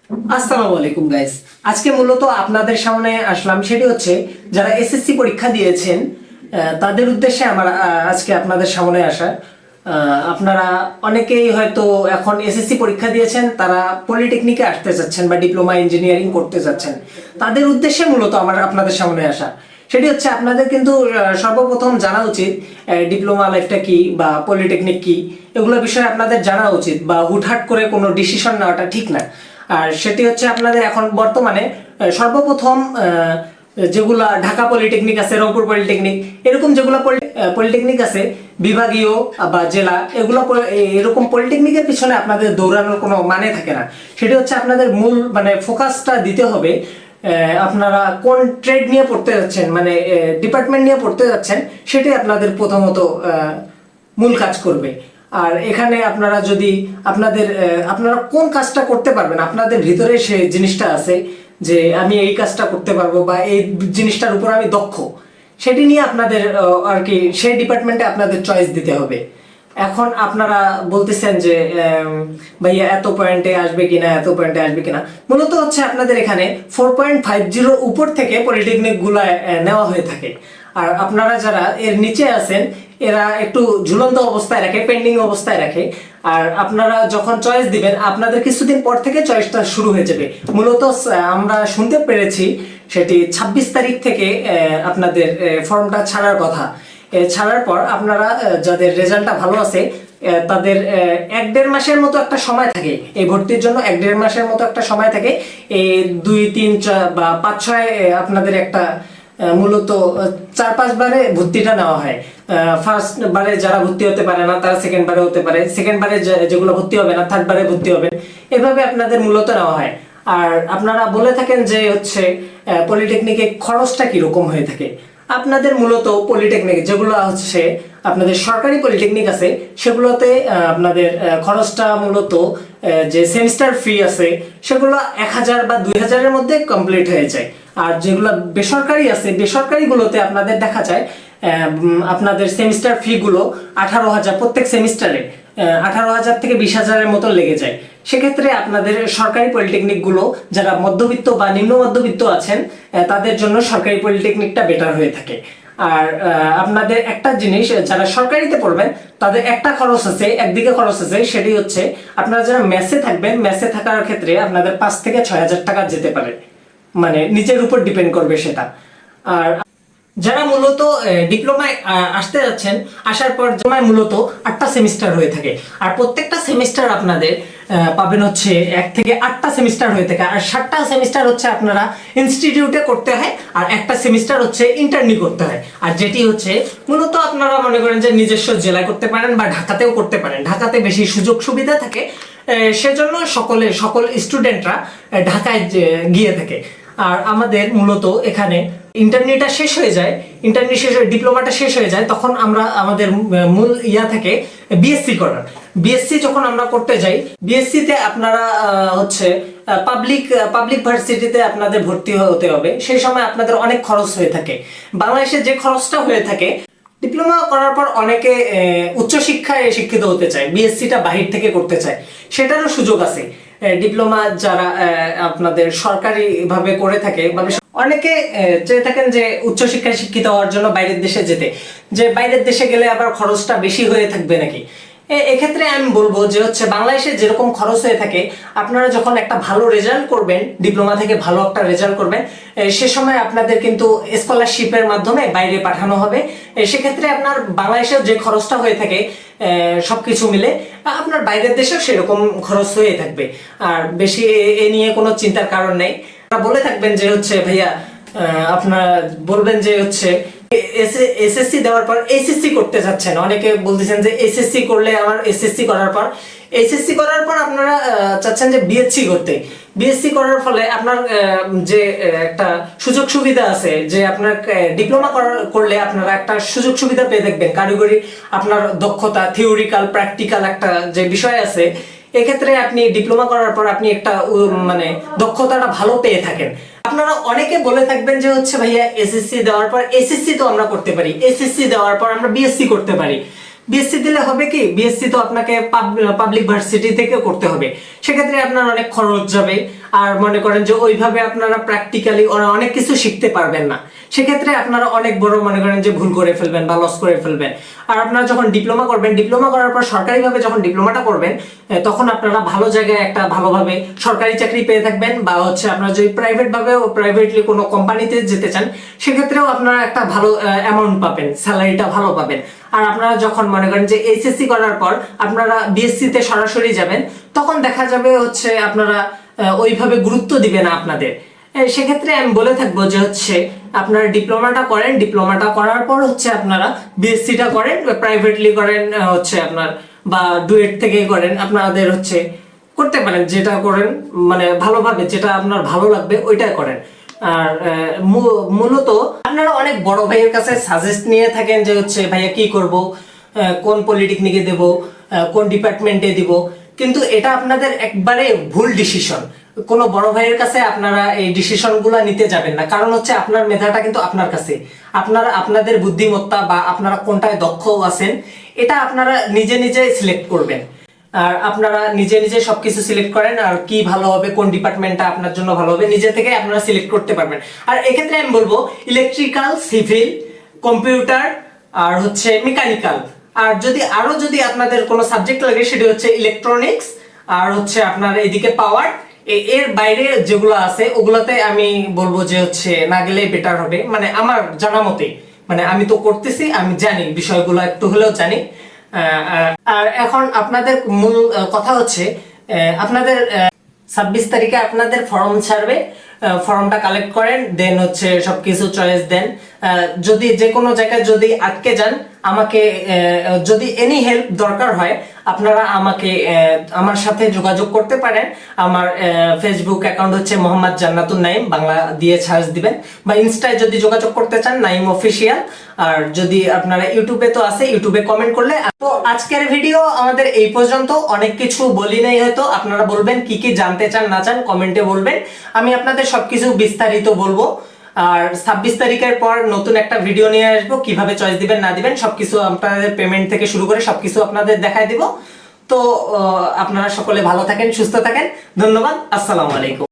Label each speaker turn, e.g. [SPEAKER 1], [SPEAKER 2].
[SPEAKER 1] আসসালামু আলাইকুম গাইস। আজকে মূলত আপনাদের সামনে আসলাম, সেটি হচ্ছে যারা এসএসসি পরীক্ষা দিয়েছেন তাদের উদ্দেশ্যে আমার আজকে আপনাদের সামনে আসা। আপনারা অনেকেই হয়তো এখন এসএসসি পরীক্ষা দিয়েছেন, তারা পলিটেকনিকে আসতে চাচ্ছেন বা ডিপ্লোমা ইঞ্জিনিয়ারিং করতে চাচ্ছেন, তাদের উদ্দেশ্যে মূলত আমার আপনাদের সামনে আসা। সেটি হচ্ছে আপনাদের কিন্তু সর্বপ্রথম জানা উচিত ডিপ্লোমা লাইফটা কি বা পলিটেকনিক কি, এগুলো বিষয়ে আপনাদের জানা উচিত, বা হুটহাট করে কোনো ডিসিশন নেওয়াটা ঠিক না। আর সেটি হচ্ছে আপনাদের এখন বর্তমানে সর্বপ্রথম যেগুলা ঢাকা পলিটেকনিক আছে, রংপুর পলিটেকনিক, এরকম যেগুলো পলিটেকনিক আছে বিভাগীয় বা জেলা, এগুলো এরকম পলিটেকনিকের পিছনে আপনাদের দৌড়ানোর কোনো মানে থাকে না। সেটি হচ্ছে আপনাদের মূল মানে ফোকাসটা দিতে হবে আপনারা কোন ট্রেড নিয়ে পড়তে যাচ্ছেন, মানে ডিপার্টমেন্ট নিয়ে পড়তে যাচ্ছেন, সেটাই আপনাদের প্রথমত মূল কাজ করবে। আর এখানে আপনারা যদি আপনারা কোন কাজটা করতে পারবেন, আপনাদের ভিতরে সে জিনিসটা আছে যে আমি এই কাজটা করতে পারবো বা এই জিনিসটার উপর আমি দক্ষ, সেটি নিয়ে আপনাদের আর কি সেই ডিপার্টমেন্টে আপনাদের চয়েস দিতে হবে। এখন আপনারা বলতেছেন যে ভাইয়া এত পয়েন্টে আসবে কিনা, এত পয়েন্টে আসবে কিনা, মূলত হচ্ছে আপনাদের এখানে 4.50 উপর থেকে পলিটেকনিক গুলা নেওয়া হয়ে থাকে। আর আপনারা যারা এর নিচে আছেন এরা একটু ঝুলন্ত অবস্থায় রাখে, পেন্ডিং অবস্থায় রাখে। আর আপনারা যখন চয়েস দিবেন আপনাদের কিছুদিন পর থেকে চয়েসটা শুরু হয়ে যাবে। মূলত আমরা শুনতে পেরেছি সেটি 26 তারিখ থেকে আপনাদের ফর্মটা ছাড়ার কথা। ছাড়ার পর আপনারা যাদের রেজাল্টটা ভালো আছে তাদের 1-1.5 মাসের মতো একটা সময় থাকে এই ভর্তির জন্য। 1-1.5 মাসের মতো একটা সময় থাকে। এই 2-3 বা 5-6 আপনাদের একটা মূলত 4-5 বারে ভর্তিটা নেওয়া হয়। ফার্স্ট বারে যারা ভর্তি হতে পারে না তারা সেকেন্ড বারে হতে পারে, সেকেন্ড বারে যেগুলো ভর্তি হবে না থার্ড বারে ভর্তি হবে, এভাবে আপনাদের মূলত নেওয়া হয়। আর আপনারা বলে থাকেন যে হচ্ছে পলিটেকনিকে খরচটা কিরকম হয়ে থাকে। আপনাদের মূলত পলিটেকনিক যেগুলো হচ্ছে আপনাদের সরকারি পলিটেকনিক আছে সেগুলোতে আপনাদের খরচটা মূলত যে সেমিস্টার ফি আছে সেগুলো 1000 বা 2000-এর মধ্যে কমপ্লিট হয়ে যায়। আর যেগুলো বেসরকারি আছে বেসরকারিগুলোতে আপনাদের দেখা যায় আপনাদের সেমিস্টার ফি গুলো 18,000 প্রত্যেক সেমিস্টারে 18,000 থেকে 20,000-এর মতো লেগে যায়। সেক্ষেত্রে আপনাদের সরকারি পলিটেকনিক গুলো যারা মধ্যবিত্ত বা নিম্ন মধ্যবিত্ত আছেন তাদের জন্য সরকারি পলিটেকনিকটা বেটার হয়ে থাকে। আর আপনাদের একটা জিনিস, যারা সরকারিতে পড়বেন তাদের একটা খরচ আছে, একদিকে খরচ আছে, সেটি হচ্ছে আপনারা যারা মেসে থাকবেন, মেসে থাকার ক্ষেত্রে আপনাদের 5 থেকে 6,000 টাকা যেতে পারে, মানে নিজের উপর ডিপেন্ড করবে সেটা। আর যারা মূলত ডিপ্লোমায় আসতে যাচ্ছেন, আসার পর জমায় মূলত 8টা সেমিস্টার হয়ে থাকে। আর প্রত্যেকটা সেমিস্টার আপনাদের পাবেন হচ্ছে 1 থেকে 8টা সেমিস্টার হয়ে থাকে। আর 7টা সেমিস্টার হচ্ছে আপনারা ইনস্টিটিউটে করতে হয়, আর একটা সেমিস্টার হচ্ছে ইন্টার্নি করতে হয়। আর যেটি হচ্ছে মূলত আপনারা মনে করেন যে নিজস্ব জেলায় করতে পারেন বা ঢাকাতেও করতে পারেন, ঢাকাতে বেশি সুযোগ সুবিধা থাকে, সেজন্য সকল স্টুডেন্টরা ঢাকায় গিয়ে থাকে। আর আমাদের মূলত এখানে ইন্টারনেটটা শেষ হয়ে যায়, ইন্টারনেট শেষ হয়ে ডিপ্লোমাটা শেষ হয়ে যায়, তখন আমরা আমাদের মূল থাকে বিএসসি করার। বিএসসি যখন আমরা করতে যাই, বিএসসি তে আপনারা হচ্ছে পাবলিক ভার্সিটিতে আপনাদের ভর্তি হতে হবে। সেই সময় আপনাদের অনেক খরচ হয়ে থাকে। বাংলাদেশে যে খরচটা হয়ে থাকে, ডিপ্লোমা করার পর অনেকে উচ্চশিক্ষায় শিক্ষিত হতে চায়, বিএসসিটা বাহির থেকে করতে চায়, সেটারও সুযোগ আছে। ডিপ্লোমা যারা আপনাদের সরকারি ভাবে করে থাকে, মানে অনেকে চেয়ে থাকেন যে উচ্চশিক্ষায় শিক্ষিত হওয়ার জন্য বাইরের দেশে যেতে, যে বাইরের দেশে গেলে আবার খরচটা বেশি হয়ে থাকবে নাকি। এক্ষেত্রে আমি বলবো যে হচ্ছে বাংলাদেশে যেরকম খরচ হয়ে থাকে, আপনারা যখন একটা ভালো রেজাল্ট করবেন, ডিপ্লোমা থেকে ভালো একটা রেজাল্ট করবেন, সে সময় আপনাদের কিন্তু স্কলারশিপের মাধ্যমে বাইরে পাঠানো হবে। সেক্ষেত্রে আপনার বাংলাদেশেও যে খরচটা হয়ে থাকে সবকিছু মিলে আপনার বাইরের দেশেও সেরকম খরচ হয়ে থাকবে। আর বেশি এ নিয়ে কোনো চিন্তার কারণ নেই। বলে থাকবেন যে হচ্ছে ভাইয়া আপনারা বলবেন যে হচ্ছে এসএসসি দেওয়ার পর এসএসসি করতে যাচ্ছেন, অনেকে বলতেছেন যে এসএসসি করলে আমার এসএসসি করার পর আপনারা চাচ্ছেন যে বিএসসি করতে। বিএসসি করার ফলে আপনার যে একটা সুযোগ সুবিধা আছে, যে আপনার ডিপ্লোমা করলে আপনারা একটা সুযোগ সুবিধা পেয়ে দেখবেন, কারিগরি আপনার দক্ষতা, থিওরিক্যাল প্র্যাকটিক্যাল একটা যে বিষয় আছে, এক্ষেত্রে আপনি ডিপ্লোমা করার পর আপনি একটা মানে দক্ষতাটা ভালো পেয়ে থাকেন। আপনারা অনেকে বলে থাকবেন যে হচ্ছে ভাইয়া এসএসসি দেওয়ার পর এসএসসি তো আমরা করতে পারি, এসএসসি দেওয়ার পর আমরা বিএসসি করতে পারি। বিএসসি দিলে হবে কি, বিএসসি তো আপনাকে পাবলিক ভার্সিটি থেকে করতে হবে, সেক্ষেত্রে আপনার অনেক খরচ যাবে। আর মনে করেন যে ওইভাবে আপনারা প্র্যাকটিক্যালি অনেক কিছু শিখতে পারবেন না, সেক্ষেত্রে আপনারা অনেক বড় মনে করেন যে ভুল করে ফেলবেন বা লস করে ফেলবেন। আর আপনারা যখন ডিপ্লোমা করবেন, ডিপ্লোমা করার পর সরকারিভাবে যখন ডিপ্লোমাটা করবেন, তখন আপনারা ভালো জায়গায় একটা ভালোভাবে সরকারি চাকরি পেয়ে থাকবেন, বা হচ্ছে আপনারা যদি প্রাইভেট ভাবে প্রাইভেটলি কোনো কোম্পানিতে যেতে চান, সেক্ষেত্রেও আপনারা একটা ভালো অ্যামাউন্ট পাবেন, স্যালারিটা ভালো পাবেন। আর আপনারা যখন মনে করেন যে এইচএসসি করার পর আপনারা বিএসসি তে সরাসরি যাবেন, তখন দেখা যাবে হচ্ছে আপনারা ওইভাবে গুরুত্ব দিবে না আপনাদের। সেক্ষেত্রে আমি বলে থাকবো যে হচ্ছে আপনারা ডিপ্লোমাটা করেন, ডিপ্লোমাটা করার পর হচ্ছে আপনারা বিএসসিটা করেন, প্রাইভেটলি করেন হচ্ছে আপনার, বা ডুয়েট থেকে করেন, আপনাদের হচ্ছে করতে পারেন, যেটা করেন মানে ভালোভাবে যেটা আপনার ভালো লাগবে ওইটা করেন। আর মূলত আপনারা অনেক বড় ভাইয়ের কাছে সাজেস্ট নিয়ে থাকেন যে হচ্ছে ভাইয়া কি করব, কোন পলিটেকনিকে দেব, কোন ডিপার্টমেন্টে দিব, কিন্তু এটা আপনাদের একবারে ভুল ডিসিশন। কোনো বড় ভাইয়ের কাছে আপনারা এই ডিসিশনগুলো নিতে যাবেন না, কারণ হচ্ছে আপনার মেধাটা কিন্তু আপনার কাছে, আপনারা আপনাদের বুদ্ধিমত্তা বা আপনারা কোনটায় দক্ষ আছেন এটা আপনারা নিজে নিজে সিলেক্ট করবেন। আর আপনারা নিজে নিজে সবকিছু সিলেক্ট করেন, আর কি ভালো হবে, কোন ডিপার্টমেন্টটা আপনার জন্য ভালো হবে নিজে থেকে আপনারা সিলেক্ট করতে পারবেন। আর এক্ষেত্রে আমি বলবো ইলেকট্রিক্যাল, সিভিল, কম্পিউটার আর হচ্ছে মেকানিক্যাল, আর যদি আপনাদের কোনো সাবজেক্ট লাগে সেটা হচ্ছে ইলেকট্রনিক্স, আর হচ্ছে আপনার এদিকে পাওয়ার, এর বাইরে যেগুলো আছে ওগুলাতে আমি বলবো যে হচ্ছে না গেলে বেটার হবে, মানে আমার জানা মতে। মানে আমি তো করতেছি, আমি জানি বিষয়গুলো, একটু হলেও জানি। আর এখন আপনাদের মূল কথা হচ্ছে আপনাদের 26 তারিখে আপনাদের ফর্ম ছাড়বে, ফর্মটা কালেক্ট করেন, দেন হচ্ছে সবকিছু চয়েস দেন। যদি যে কোনো জায়গায় যদি আটকে যান, আমাকে যদি এনি হেল্প দরকার হয় আপনারা আমাকে আমার সাথে যোগাযোগ করতে পারেন। আমার ফেসবুক অ্যাকাউন্ট হচ্ছে মোহাম্মদ জান্নাতুন নাইম, বাংলা দিয়ে সার্চ দিবেন, বা ইনস্টায় যদি যোগাযোগ করতে চান নাইম অফিসিয়াল। আর যদি আপনারা ইউটিউবে তো আছে, ইউটিউবে কমেন্ট করলে। তো আজকের ভিডিও আমাদের এই পর্যন্ত, অনেক কিছু বলি নাই হয়তো, আপনারা বলবেন কি কি জানতে চান না চান কমেন্টে বলবেন, আমি আপনাদের সবকিছু বিস্তারিত বলবো। আর 26 তারিখের পর নতুন একটা ভিডিও নিয়ে আসবো, কিভাবে চয়েস দিবেন না দিবেন সবকিছু, আপনাদের পেমেন্ট থেকে শুরু করে সবকিছু আপনাদের দেখায় দিব। তো আপনারা সকলে ভালো থাকেন, সুস্থ থাকেন, ধন্যবাদ, আসসালামু আলাইকুম।